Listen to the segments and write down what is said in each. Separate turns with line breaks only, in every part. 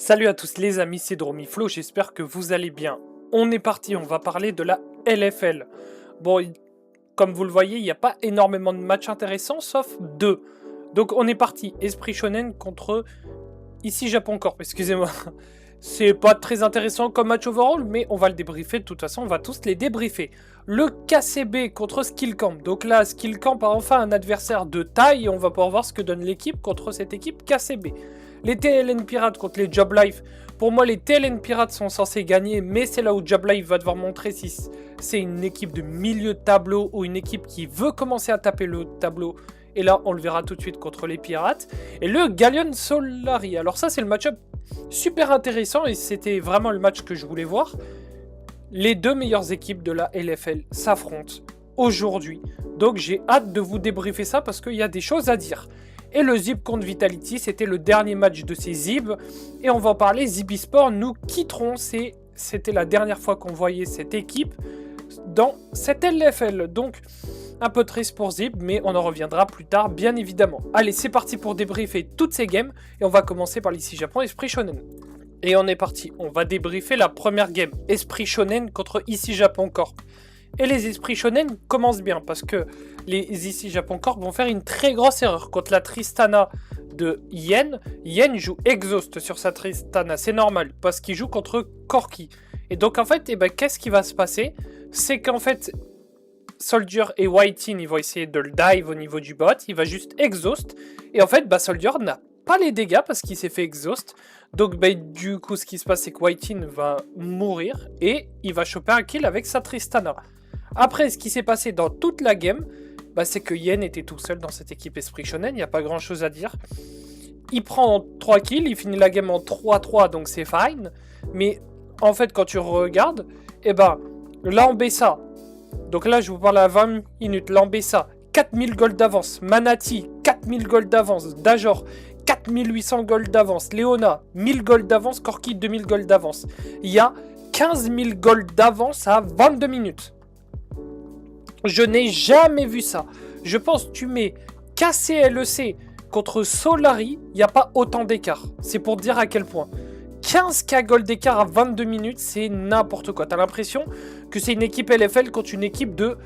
Salut à tous les amis, c'est Dromiflo, j'espère que vous allez bien. On est parti, on va parler de la LFL. Bon, comme vous le voyez, il n'y a pas énormément de matchs intéressants, sauf deux. Donc on est parti, Esprit Shonen contre ici Japon Corp, excusez-moi. C'est pas très intéressant comme match overall, mais on va le débriefer, de toute façon on va tous les débriefer. Le KCB contre Skill Camp, donc là Skill Camp a enfin un adversaire de taille, et on va pouvoir voir ce que donne l'équipe contre cette équipe KCB. Les TLN Pirates contre les Job Life. Pour moi, les TLN Pirates sont censés gagner, mais c'est là où Job Life va devoir montrer si c'est une équipe de milieu de tableau ou une équipe qui veut commencer à taper le tableau. Et là, on le verra tout de suite contre les Pirates. Et le Galleon Solari. Alors ça, c'est le match-up super intéressant et c'était vraiment le match que je voulais voir. Les deux meilleures équipes de la LFL s'affrontent aujourd'hui. Donc j'ai hâte de vous débriefer ça parce qu'il y a des choses à dire. Et le Zip contre Vitality, c'était le dernier match de ces Zib. Et on va en parler, Zib Esports, nous quitterons. C'était la dernière fois qu'on voyait cette équipe dans cette LFL. Donc, un peu triste pour Zib, mais on en reviendra plus tard, bien évidemment. Allez, c'est parti pour débriefer toutes ces games. Et on va commencer par l'Ici Japon, Esprit Shonen. Et on est parti, on va débriefer la première game. Esprit Shonen contre Ici Japon Corp. Et les Esprits Shonen commencent bien parce que les Ici Japon Corp vont faire une très grosse erreur contre la Tristana de Yen. Yen joue Exhaust sur sa Tristana, c'est normal parce qu'il joue contre Corki. Et donc en fait, qu'est-ce qui va se passer? C'est qu'en fait, Soldier et Whiteen, ils vont essayer de le dive au niveau du bot, il va juste Exhaust. Et en fait, Soldier n'a pas les dégâts parce qu'il s'est fait Exhaust. Donc du coup, ce qui se passe, c'est que Whiteen va mourir et il va choper un kill avec sa Tristana. Après, ce qui s'est passé dans toute la game, c'est que Yen était tout seul dans cette équipe Esprit Shonen, il n'y a pas grand chose à dire. Il prend 3 kills, il finit la game en 3-3, donc c'est fine. Mais en fait, quand tu regardes, Lambessa, donc là je vous parle à 20 minutes, Lambessa, 4000 gold d'avance, Manati, 4000 gold d'avance, Dajor, 4800 gold d'avance, Leona, 1000 gold d'avance, Corki, 2000 gold d'avance. Il y a 15 000 gold d'avance à 22 minutes. Je n'ai jamais vu ça. Je pense que tu mets KCLEC contre Solari, il n'y a pas autant d'écart. C'est pour dire à quel point. 15k gold d'écart à 22 minutes, c'est n'importe quoi. T'as l'impression que c'est une équipe LFL contre une équipe de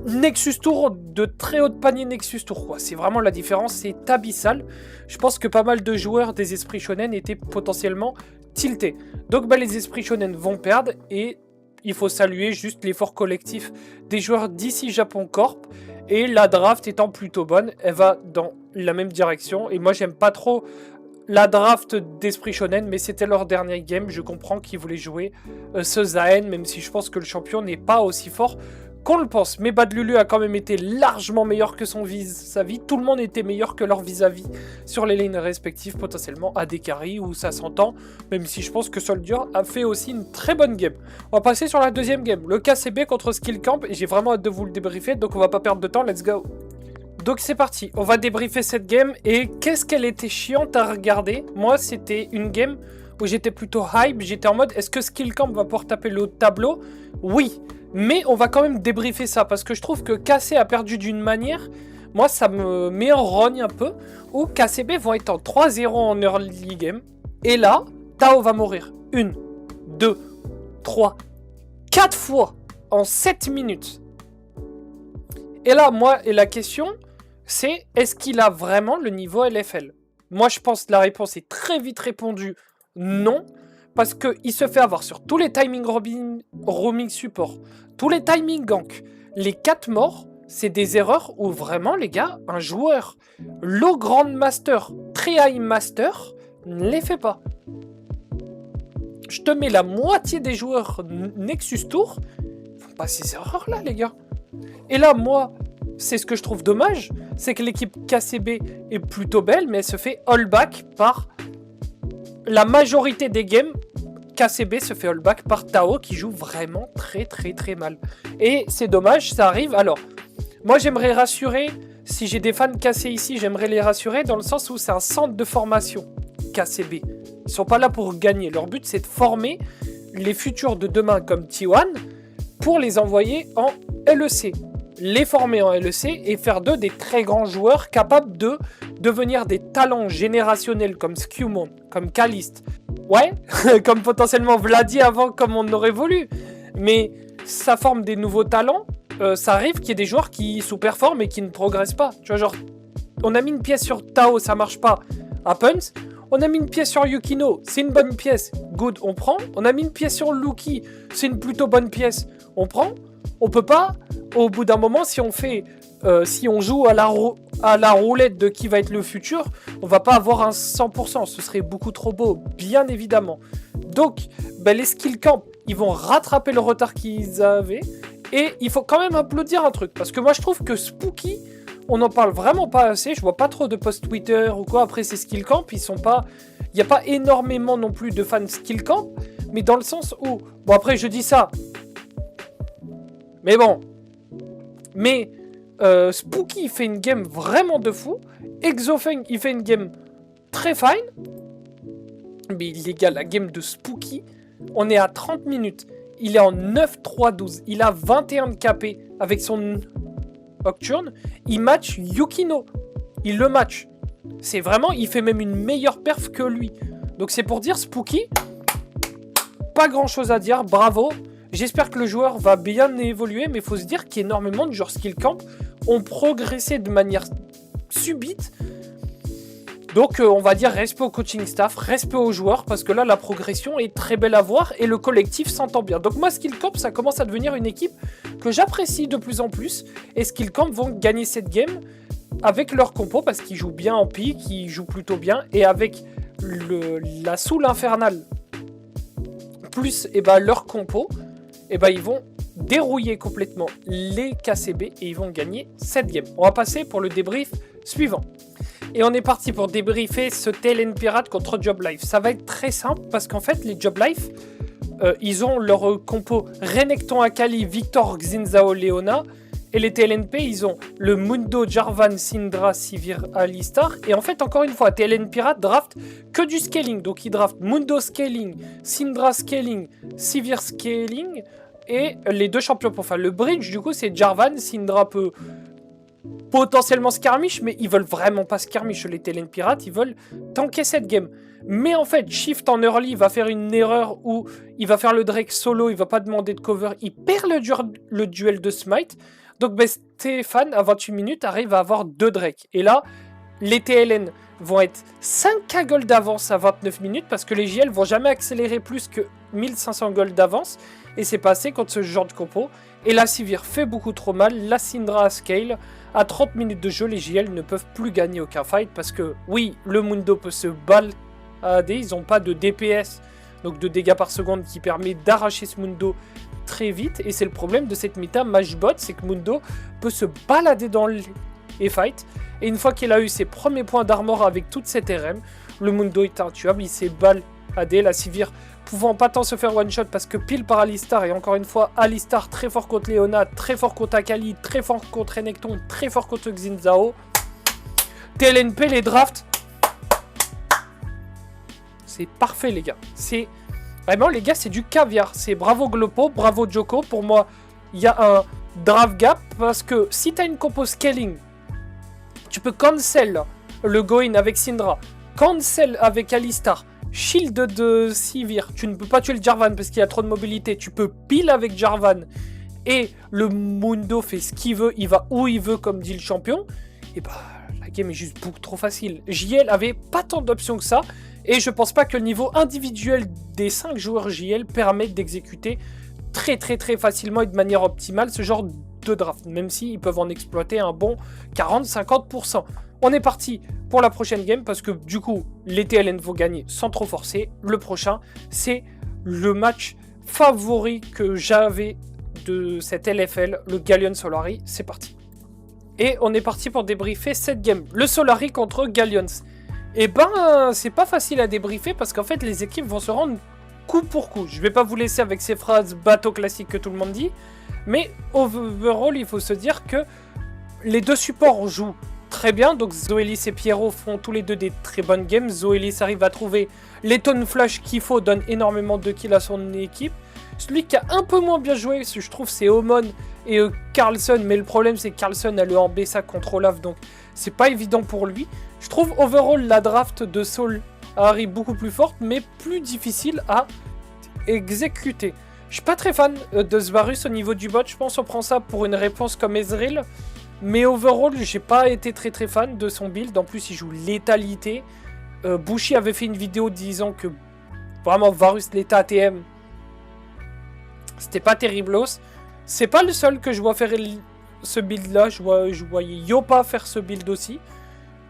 Nexus Tour, de très haut de panier Nexus Tour. C'est vraiment la différence, c'est abyssal. Je pense que pas mal de joueurs des Esprits Shonen étaient potentiellement tiltés. Donc les Esprits Shonen vont perdre et il faut saluer juste l'effort collectif des joueurs d'ici Japon Corp. Et la draft étant plutôt bonne, elle va dans la même direction. Et moi, j'aime pas trop la draft d'Esprit Shonen, mais c'était leur dernier game. Je comprends qu'ils voulaient jouer ce Zaen, même si je pense que le champion n'est pas aussi fort qu'on le pense. Mais Bad Lulu a quand même été largement meilleur que son vis-à-vis. Tout le monde était meilleur que leur vis-à-vis sur les lanes respectives, potentiellement à des carries où ça s'entend, même si je pense que Soldier a fait aussi une très bonne game. On va passer sur la deuxième game, le KCB contre Skill Camp, et j'ai vraiment hâte de vous le débriefer, donc on va pas perdre de temps, let's go. Donc c'est parti, on va débriefer cette game, et qu'est-ce qu'elle était chiante à regarder. Moi, c'était une game où j'étais plutôt hype, j'étais en mode, est-ce que Skill Camp va pouvoir taper le haut de tableau? Oui. Mais on va quand même débriefer ça, parce que je trouve que KC a perdu d'une manière, moi ça me met en rogne un peu, où KCB vont être en 3-0 en early game, et là, Tao va mourir 1, 2, 3, 4 fois en 7 minutes. Et là, la question, c'est est-ce qu'il a vraiment le niveau LFL? Moi je pense que la réponse est très vite répondue, non. Parce qu'il se fait avoir sur tous les timing roaming support, tous les timing gank. Les 4 morts, c'est des erreurs où vraiment, les gars, un joueur low grand master, très high master, ne les fait pas. Je te mets la moitié des joueurs Nexus Tour, ils font pas ces erreurs-là, les gars. Et là, moi, c'est ce que je trouve dommage, c'est que l'équipe KCB est plutôt belle, mais elle se fait all back par la majorité des games. KCB se fait all-back par Tao qui joue vraiment très très très mal. Et c'est dommage, ça arrive. Alors, moi j'aimerais rassurer, si j'ai des fans KC ici, j'aimerais les rassurer dans le sens où c'est un centre de formation, KCB. Ils sont pas là pour gagner, leur but c'est de former les futurs de demain comme T1 pour les envoyer en LEC. Les former en LEC et faire d'eux des très grands joueurs capables de devenir des talents générationnels comme Skewmon, comme Kalist. Ouais, comme potentiellement Vladi avant, comme on aurait voulu. Mais ça forme des nouveaux talents. Ça arrive qu'il y ait des joueurs qui sous-performent et qui ne progressent pas. Tu vois, genre, on a mis une pièce sur Tao, ça marche pas. Happens. On a mis une pièce sur Yukino, c'est une bonne pièce. Good, on prend. On a mis une pièce sur Luki, c'est une plutôt bonne pièce. On prend. On peut pas, au bout d'un moment, si on joue à la roulette de qui va être le futur, on va pas avoir un 100%. Ce serait beaucoup trop beau, bien évidemment. Donc, les skill camps, ils vont rattraper le retard qu'ils avaient. Et il faut quand même applaudir un truc. Parce que moi, je trouve que Spooky, on n'en parle vraiment pas assez. Je vois pas trop de posts Twitter ou quoi. Après, ces skill camps, ils sont pas... Il n'y a pas énormément non plus de fans skill camp. Mais dans le sens où... Bon, après, je dis ça. Mais bon. Mais Spooky, il fait une game vraiment de fou. Exofeng, il fait une game très fine. Mais les gars, la game de Spooky, on est à 30 minutes. Il est en 9-3-12. Il a 21 de KP avec son Nocturne. Il match Yukino. Il le match. C'est vraiment, il fait même une meilleure perf que lui. Donc c'est pour dire, Spooky, pas grand chose à dire, bravo. J'espère que le joueur va bien évoluer, mais il faut se dire qu'énormément de joueurs skill camp ont progressé de manière subite. Donc on va dire respect au coaching staff, respect aux joueurs, parce que là la progression est très belle à voir et le collectif s'entend bien. Donc moi Skill Camp, ça commence à devenir une équipe que j'apprécie de plus en plus, et Skill Camp vont gagner cette game avec leur compo, parce qu'ils jouent bien en pique, ils jouent plutôt bien, et avec la Soul Infernale plus leur compo, ils vont dérouiller complètement les KCB et ils vont gagner cette game. On va passer pour le débrief suivant. Et on est parti pour débriefer ce TLN Pirate contre Job Life. Ça va être très simple parce qu'en fait, les Job Life, ils ont leur compo Renekton Akali, Victor, Xinzao, Leona. Et les TLNP, ils ont le Mundo, Jarvan, Syndra, Sivir, Alistar. Et en fait, encore une fois, TLN Pirate draft que du scaling. Donc, ils draftent Mundo Scaling, Syndra Scaling, Sivir Scaling. Et les deux champions pour faire le bridge, du coup, c'est Jarvan. Syndra peut potentiellement skirmish, mais ils veulent vraiment pas skirmish, les TLN Pirates, ils veulent tanker cette game. Mais en fait, Shift en early va faire une erreur où il va faire le Drake solo, il va pas demander de cover, il perd le duel de Smite. Donc Stéphane, à 28 minutes, arrive à avoir 2 Drake. Et là, les TLN vont être 5k gold d'avance à 29 minutes, parce que les JL vont jamais accélérer plus que 1500 gold d'avance. Et c'est passé contre ce genre de compo. Et la Sivir fait beaucoup trop mal, la Syndra à scale. À 30 minutes de jeu, les JL ne peuvent plus gagner aucun fight parce que, oui, le Mundo peut se balader, ils n'ont pas de DPS, donc de dégâts par seconde, qui permet d'arracher ce Mundo très vite. Et c'est le problème de cette méta Mashbot, c'est que Mundo peut se balader dans les fights. Et une fois qu'il a eu ses premiers points d'armor avec toute cette RM, le Mundo est intuable, il s'est baladé, la Sivir pouvant pas tant se faire one shot parce que pile par Alistar, et encore une fois Alistar très fort contre Leona, très fort contre Akali, très fort contre Renekton, très fort contre Xinzao. TLNP les drafts, c'est parfait les gars, c'est vraiment les gars, c'est du caviar, c'est bravo Glopo, bravo Joko. Pour moi il y a un draft gap parce que si t'as une compo scaling, tu peux cancel le go-in avec Syndra, cancel avec Alistar, shield de Sivir, tu ne peux pas tuer le Jarvan parce qu'il y a trop de mobilité, tu peux pile avec Jarvan, et le Mundo fait ce qu'il veut, il va où il veut comme dit le champion, et la game est juste beaucoup trop facile. JL avait pas tant d'options que ça, et je pense pas que le niveau individuel des 5 joueurs JL permette d'exécuter très facilement et de manière optimale ce genre de draft, même s'ils peuvent en exploiter un bon 40-50%. On est parti pour la prochaine game parce que du coup, les TLN vont gagner sans trop forcer. Le prochain, c'est le match favori que j'avais de cette LFL, le Galleon Solari. C'est parti. Et on est parti pour débriefer cette game. Le Solari contre Galleons. Et c'est pas facile à débriefer parce qu'en fait, les équipes vont se rendre coup pour coup. Je vais pas vous laisser avec ces phrases bateau classiques que tout le monde dit. Mais overall, il faut se dire que les deux supports jouent très bien, donc Zoelis et Pierrot font tous les deux des très bonnes games. Zoelis arrive à trouver les tonnes flash qu'il faut, donne énormément de kills à son équipe. Celui qui a un peu moins bien joué, je trouve, c'est Omon et Carlson. Mais le problème, c'est que Carlson a le Ambessa contre Olaf, donc c'est pas évident pour lui. Je trouve overall la draft de Solari beaucoup plus forte, mais plus difficile à exécuter. Je suis pas très fan de Zvarus au niveau du bot. Je pense qu'on prend ça pour une réponse comme Ezreal. Mais overall, j'ai pas été très fan de son build. En plus, il joue létalité. Bushi avait fait une vidéo disant que vraiment Varus l'état ATM, c'était pas terriblos. C'est pas le seul que je vois faire ce build là. Je voyais Yopa faire ce build aussi.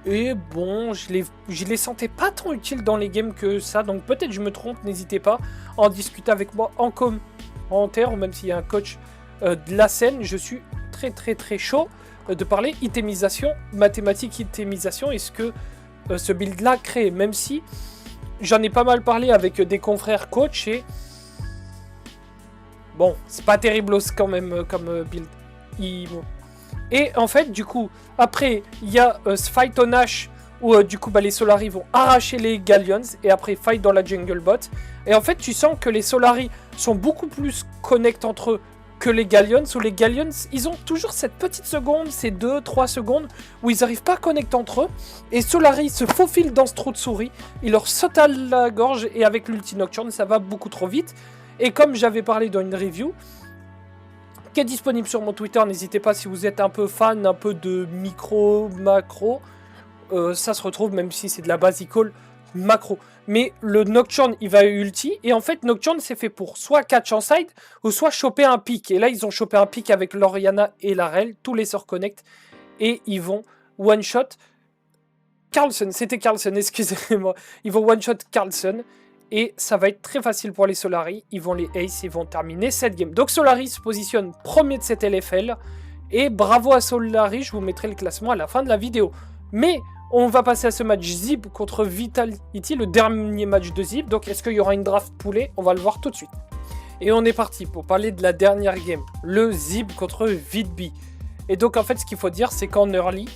Et bon, je les sentais pas tant utiles dans les games que ça. Donc peut-être je me trompe, n'hésitez pas à en discuter avec moi en commentaire. Ou même s'il y a un coach de la scène, je suis très chaud de parler itemisation, mathématiques itemisation. Est-ce que ce build là crée, même si j'en ai pas mal parlé avec des confrères coach et bon, c'est pas terrible quand même comme build. Et en fait, du coup, après, il y a ce fight on Ash où du coup, les Solari vont arracher les Galleons et après fight dans la jungle bot. Et en fait, tu sens que les Solari sont beaucoup plus connect entre eux que les Galleons, où les Galleons, ils ont toujours cette petite seconde, ces 2-3 secondes, où ils n'arrivent pas à connecter entre eux, et Solari se faufile dans ce trou de souris, il leur saute à la gorge, et avec l'ulti Nocturne, ça va beaucoup trop vite, et comme j'avais parlé dans une review, qui est disponible sur mon Twitter, n'hésitez pas si vous êtes un peu fan, un peu de micro, macro, ça se retrouve, même si c'est de la basical, macro. Mais le Nocturne, il va ulti. Et en fait, Nocturne, c'est fait pour soit catch en side, ou soit choper un pick. Et là, ils ont chopé un pick avec l'Oriana et l'Arel. Tous les sorts connect. Et ils vont one-shot Carlson. C'était Carlson, excusez-moi. Ils vont one-shot Carlson. Et ça va être très facile pour les Solari. Ils vont les ace et vont terminer cette game. Donc Solari se positionne premier de cette LFL. Et bravo à Solari, je vous mettrai le classement à la fin de la vidéo. Mais on va passer à ce match Zib contre Vitality, le dernier match de Zib. Donc, est-ce qu'il y aura une draft poulée? On va le voir tout de suite. Et on est parti pour parler de la dernière game, le Zib contre Vidby. Et donc, en fait, ce qu'il faut dire, c'est qu'en early,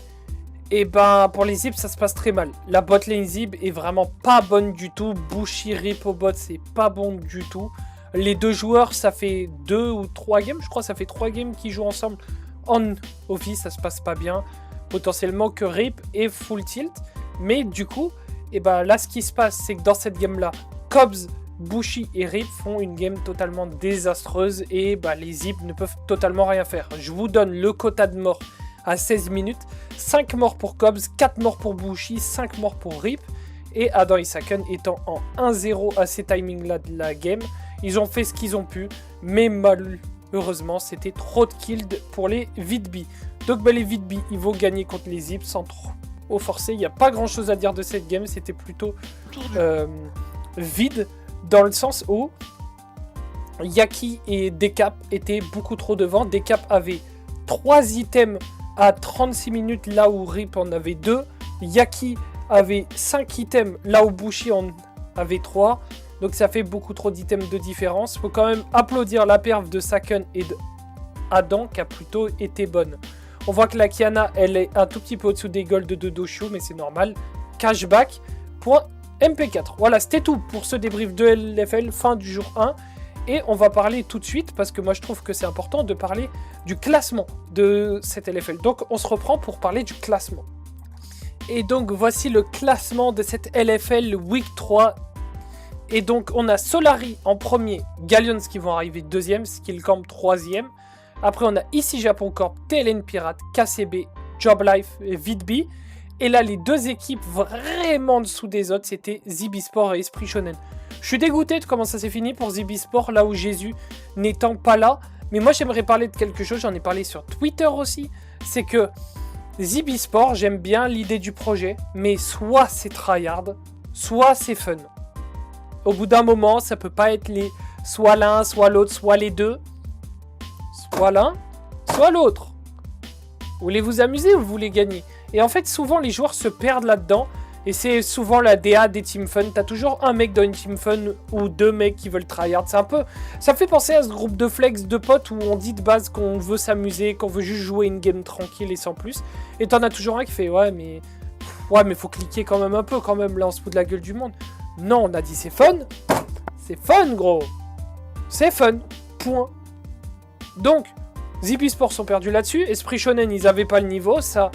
et ben, pour les Zib, ça se passe très mal. La botlane Zib est vraiment pas bonne du tout. Bushi, Rip au bot, c'est pas bon du tout. Les deux joueurs, ça fait 2 ou 3 games, je crois, ça fait 3 games qu'ils jouent ensemble en office, ça se passe pas bien. Potentiellement que Rip est full tilt, mais du coup, et ben là ce qui se passe, c'est que dans cette game là, Cobbs, Bushi et Rip font une game totalement désastreuse et bah, les Zip ne peuvent totalement rien faire. Je vous donne le quota de morts à 16 minutes, 5 morts pour Cobbs, 4 morts pour Bushi, 5 morts pour Rip, et Adam Isaken étant en 1-0 à ces timings là de la game. Ils ont fait ce qu'ils ont pu, mais malheureusement c'était trop de kills pour les Vidby. Donc les Vidby, ils vont gagner contre les Zip sans trop forcer. Il n'y a pas grand chose à dire de cette game, c'était plutôt vide, dans le sens où Yaki et Decap étaient beaucoup trop devant. Decap avait 3 items à 36 minutes, là où Rip en avait 2. Yaki avait 5 items, là où Bushi en avait 3. Donc ça fait beaucoup trop d'items de différence. Il faut quand même applaudir la perf de Saken et de Adam, qui a plutôt été bonne. On voit que la Kiana, elle est un tout petit peu au-dessous des golds de Doshu, mais c'est normal. Cashback, point MP4. Voilà, c'était tout pour ce débrief de LFL, fin du jour 1. Et on va parler tout de suite, parce que moi je trouve que c'est important de parler du classement de cette LFL. Donc on se reprend pour parler du classement. Et donc voici le classement de cette LFL Week 3. Et donc on a Solari en premier, Galleons qui vont arriver deuxième, Skillcamp troisième. Après, on a ici Japon Corp, TLN Pirate, KCB, Joblife et Vidby. Et là, les deux équipes vraiment en dessous des autres, c'était Zibisport et Esprit Shonen. Je suis dégoûté de comment ça s'est fini pour Zibisport, là où Jésus n'étant pas là. Mais moi, j'aimerais parler de quelque chose, j'en ai parlé sur Twitter aussi. C'est que Zibisport, j'aime bien l'idée du projet, mais soit c'est tryhard, soit c'est fun. Au bout d'un moment, ça peut pas être soit l'un, soit l'autre, soit les deux. Soit l'un, soit l'autre. Vous voulez vous amuser ou vous voulez gagner? Et en fait, souvent, les joueurs se perdent là-dedans. Et c'est souvent la DA des Team Fun. T'as toujours un mec dans une Team Fun ou 2 mecs qui veulent tryhard. C'est un peu... Ça me fait penser à ce groupe de flex de potes où on dit de base qu'on veut s'amuser, qu'on veut juste jouer une game tranquille et sans plus. Et t'en as toujours un qui fait ouais mais faut cliquer quand même un peu quand même. Là, on se fout de la gueule du monde. Non, on a dit c'est fun. C'est fun, gros. C'est fun. Point. Donc, Zippy Sports sont perdus là-dessus. Esprit Shonen, ils n'avaient pas le niveau, ça,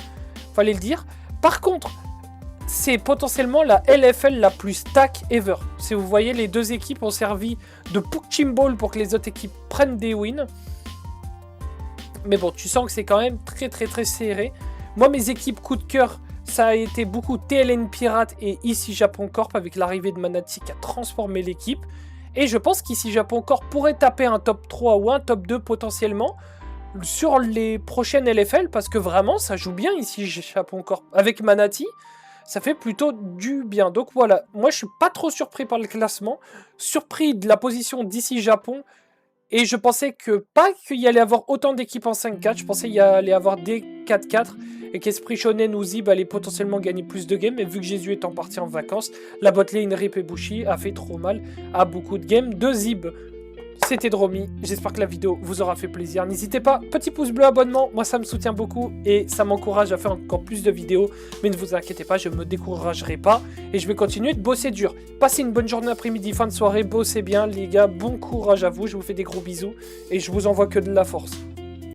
fallait le dire. Par contre, c'est potentiellement la LFL la plus stack ever. Si vous voyez, les deux équipes ont servi de punching ball pour que les autres équipes prennent des wins. Mais bon, tu sens que c'est quand même très très très serré. Moi, mes équipes coup de cœur, ça a été beaucoup TLN Pirate et Ici Japon Corp avec l'arrivée de Manati qui a transformé l'équipe. Et je pense qu'Ici Japon Corp pourrait taper un top 3 ou un top 2 potentiellement sur les prochaines LFL parce que vraiment, ça joue bien Ici Japon Corp. Avec Manati, ça fait plutôt du bien. Donc voilà, moi je suis pas trop surpris par le classement, surpris de la position d'Ici Japon. Et je pensais que pas qu'il y allait avoir autant d'équipes en 5-4, je pensais qu'il y allait avoir des 4-4 et qu'Esprit Shonen ou Zib allait potentiellement gagner plus de games. Mais vu que Jésus est en partie en vacances, la botlane Rip et Bushi a fait trop mal à beaucoup de games de Zib. C'était Dromy, j'espère que la vidéo vous aura fait plaisir. N'hésitez pas, petit pouce bleu, abonnement, moi ça me soutient beaucoup et ça m'encourage à faire encore plus de vidéos. Mais ne vous inquiétez pas, je ne me découragerai pas et je vais continuer de bosser dur. Passez une bonne journée après-midi, fin de soirée, bossez bien les gars, bon courage à vous, je vous fais des gros bisous et je vous envoie que de la force.